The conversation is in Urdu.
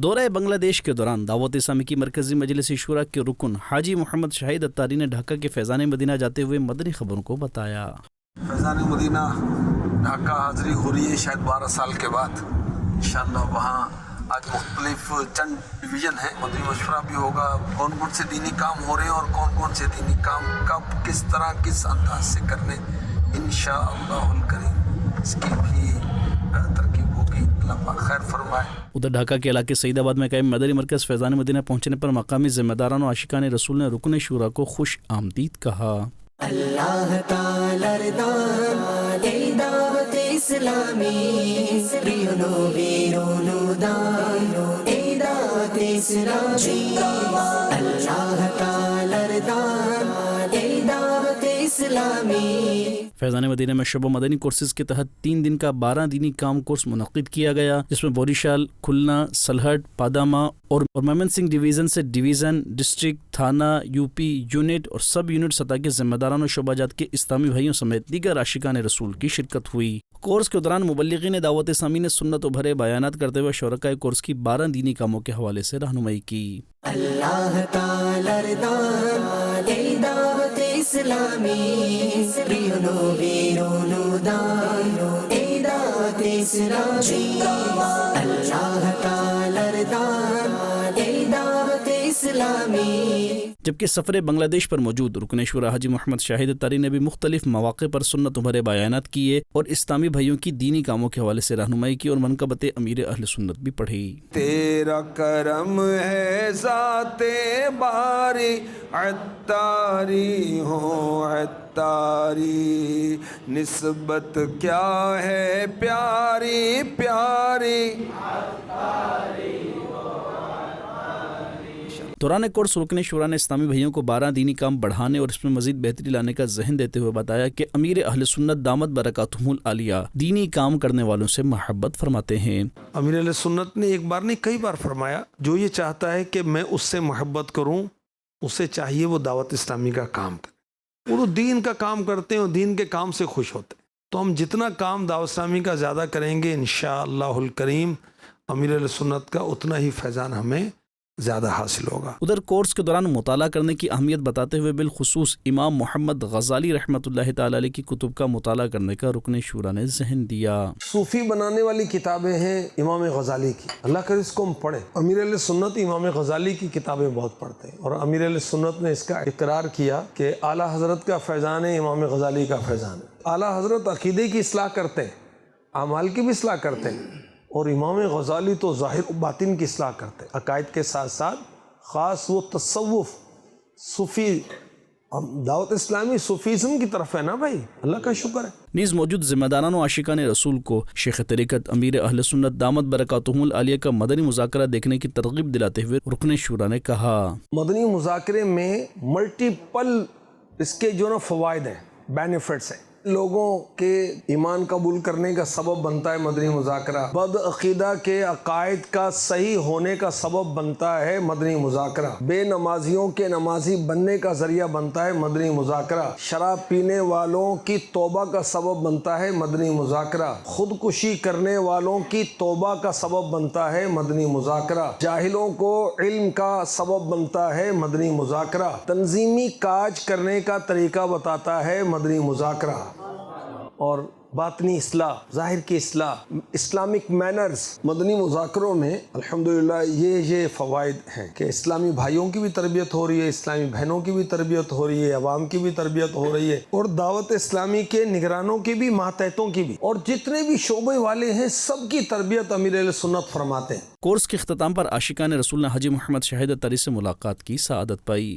دورہ بنگلہ دیش کے دوران دعوت اسلامی کی مرکزی مجلس شورا کے رکن حاجی محمد شاہد اتاری نے ڈھاکہ کے فیضان مدینہ جاتے ہوئے مدنی خبروں کو بتایا۔ فیضان مدینہ ڈھاکہ حاضری ہو رہی ہے شاید 12 سال کے بعد انشاءاللہ۔ وہاں آج مختلف چند ڈویژن ہیں، مدنی مشورہ بھی ہوگا، کون کون سے دینی کام ہو رہے ہیں اور کون کون سے دینی کام کب کس طرح کس انداز سے کرنے انشاءاللہ الکریم اس کی بھی ترکیب ہوگی۔ اللہ پاک خیر فرمائے۔ ادھر ڈھاکہ کے علاقے سعید آباد میں قائم مدنی مرکز فیضان مدینہ پہنچنے پر مقامی ذمہ داران و عاشقان رسول نے رکن شورا کو خوش آمدید کہا۔ اللہ تعالی رضا ای دعوت اسلامی ریونو بیرونو دان ای دعوت اسلامی اللہ تعالی رضا ای دعوت اسلامی۔ فیضان مدینہ میں شعبہ مدنی کورسز کے تحت 3 دن کا 12 دینی کام کورس منعقد کیا گیا، جس میں بوریشال، کھلنا، سلہٹ، پادامہ اور میمن سنگھ ڈویژن سے ڈویژن، ڈسٹرکٹ، تھانہ، یوپی، یونٹ اور سب یونٹ سطح کے ذمہ داران و شعبہ جات کے اسلامی بھائیوں سمیت دیگر عاشقان رسول کی شرکت ہوئی۔ کورس کے دوران مبلغین دعوت اسلامی نے سنت و بھرے بیانات کرتے ہوئے شرکائے کورس کی 12 دینی کاموں کے حوالے سے رہنمائی کی۔ اللہ تعالی رضا ای دعوت اسلامی ریونو بیرونو دان ای دعوت اسلامی اللہ تعالی رضا ای دعوت اسلامی۔ جبکہ سفر بنگلہ دیش پر موجود رکن شورا حاجی محمد شاہد اتاری نے بھی مختلف مواقع پر سنت و بھرے بیانات کیے اور اسلامی بھائیوں کی دینی کاموں کے حوالے سے رہنمائی کی اور منقبت امیر اہل سنت بھی پڑھی۔ تیرا کرم ہے ذات باری عطاری ہو عطاری، نسبت کیا ہے پیاری پیاری۔ دوران کورس رکن شورا نے اسلامی بھائیوں کو 12 دینی کام بڑھانے اور اس میں مزید بہتری لانے کا ذہن دیتے ہوئے بتایا کہ امیر اہل سنت دامت برکاتہم العالیہ دینی کام کرنے والوں سے محبت فرماتے ہیں۔ امیر اہل سنت نے ایک بار نہیں کئی بار فرمایا، جو یہ چاہتا ہے کہ میں اس سے محبت کروں، اسے چاہیے وہ دعوت اسلامی کا کام کرے۔ وہ دین کا کام کرتے ہیں اور دین کے کام سے خوش ہوتے ہیں، تو ہم جتنا کام دعوت اسلامی کا زیادہ کریں گے انشاءاللہ الکریم امیر اہل سنت کا اتنا ہی فیضان ہمیں زیادہ حاصل ہوگا۔ ادھر کورس کے دوران مطالعہ کرنے کی اہمیت بتاتے ہوئے بالخصوص امام محمد غزالی رحمۃ اللہ تعالی علیہ کی کتب کا مطالعہ کرنے کا رکن شورا نے ذہن دیا۔ صوفی بنانے والی کتابیں ہیں امام غزالی کی، اللہ کرے اس کو ہم پڑھیں۔ امیر اہل سنت امام غزالی کی کتابیں بہت پڑھتے ہیں، اور امیر اہل سنت نے اس کا اقرار کیا کہ اعلیٰ حضرت کا فیضان ہے، امام غزالی کا فیضان ہے۔ اعلیٰ حضرت عقیدے کی اصلاح کرتے ہیں، اعمال کی بھی اصلاح کرتے ہیں، اور امام غزالی تو ظاہر و باطن کی اصلاح کرتے ہیں، عقائد کے ساتھ ساتھ خاص وہ تصوف صوفی، دعوت اسلامی صوفیزم کی طرف ہے نا بھائی، اللہ کا شکر ہے۔ نیز موجود ذمہ داران و عاشقان رسول کو شیخ طریقت امیر اہل سنت دامت برکاتہم العالیہ کا مدنی مذاکرہ دیکھنے کی ترغیب دلاتے ہوئے رکن شورا نے کہا، مدنی مذاکرے میں ملٹیپل اس کے جو نا فوائد ہیں، بینیفٹس ہیں، لوگوں کے ایمان قبول کرنے کا سبب بنتا ہے مدنی مذاکرہ، بد عقیدہ کے عقائد کا صحیح ہونے کا سبب بنتا ہے مدنی مذاکرہ، بے نمازیوں کے نمازی بننے کا ذریعہ بنتا ہے مدنی مذاکرہ، شراب پینے والوں کی توبہ کا سبب بنتا ہے مدنی مذاکرہ، خودکشی کرنے والوں کی توبہ کا سبب بنتا ہے مدنی مذاکرہ، جاہلوں کو علم کا سبب بنتا ہے مدنی مذاکرہ، تنظیمی کاج کرنے کا طریقہ بتاتا ہے مدنی مذاکرہ، اور باطنی اصلاح، ظاہر کی اصلاح، اسلامک مینرز۔ مدنی مذاکروں میں الحمدللہ یہ فوائد ہیں کہ اسلامی بھائیوں کی بھی تربیت ہو رہی ہے، اسلامی بہنوں کی بھی تربیت ہو رہی ہے، عوام کی بھی تربیت ہو رہی ہے، اور دعوت اسلامی کے نگرانوں کی بھی، ماتحتوں کی بھی، اور جتنے بھی شعبے والے ہیں سب کی تربیت امیر اہل سنت فرماتے ہیں۔ کورس کے اختتام پر عاشقان رسول نے حاجی محمد شاہد اتاری سے ملاقات کی سعادت پائی۔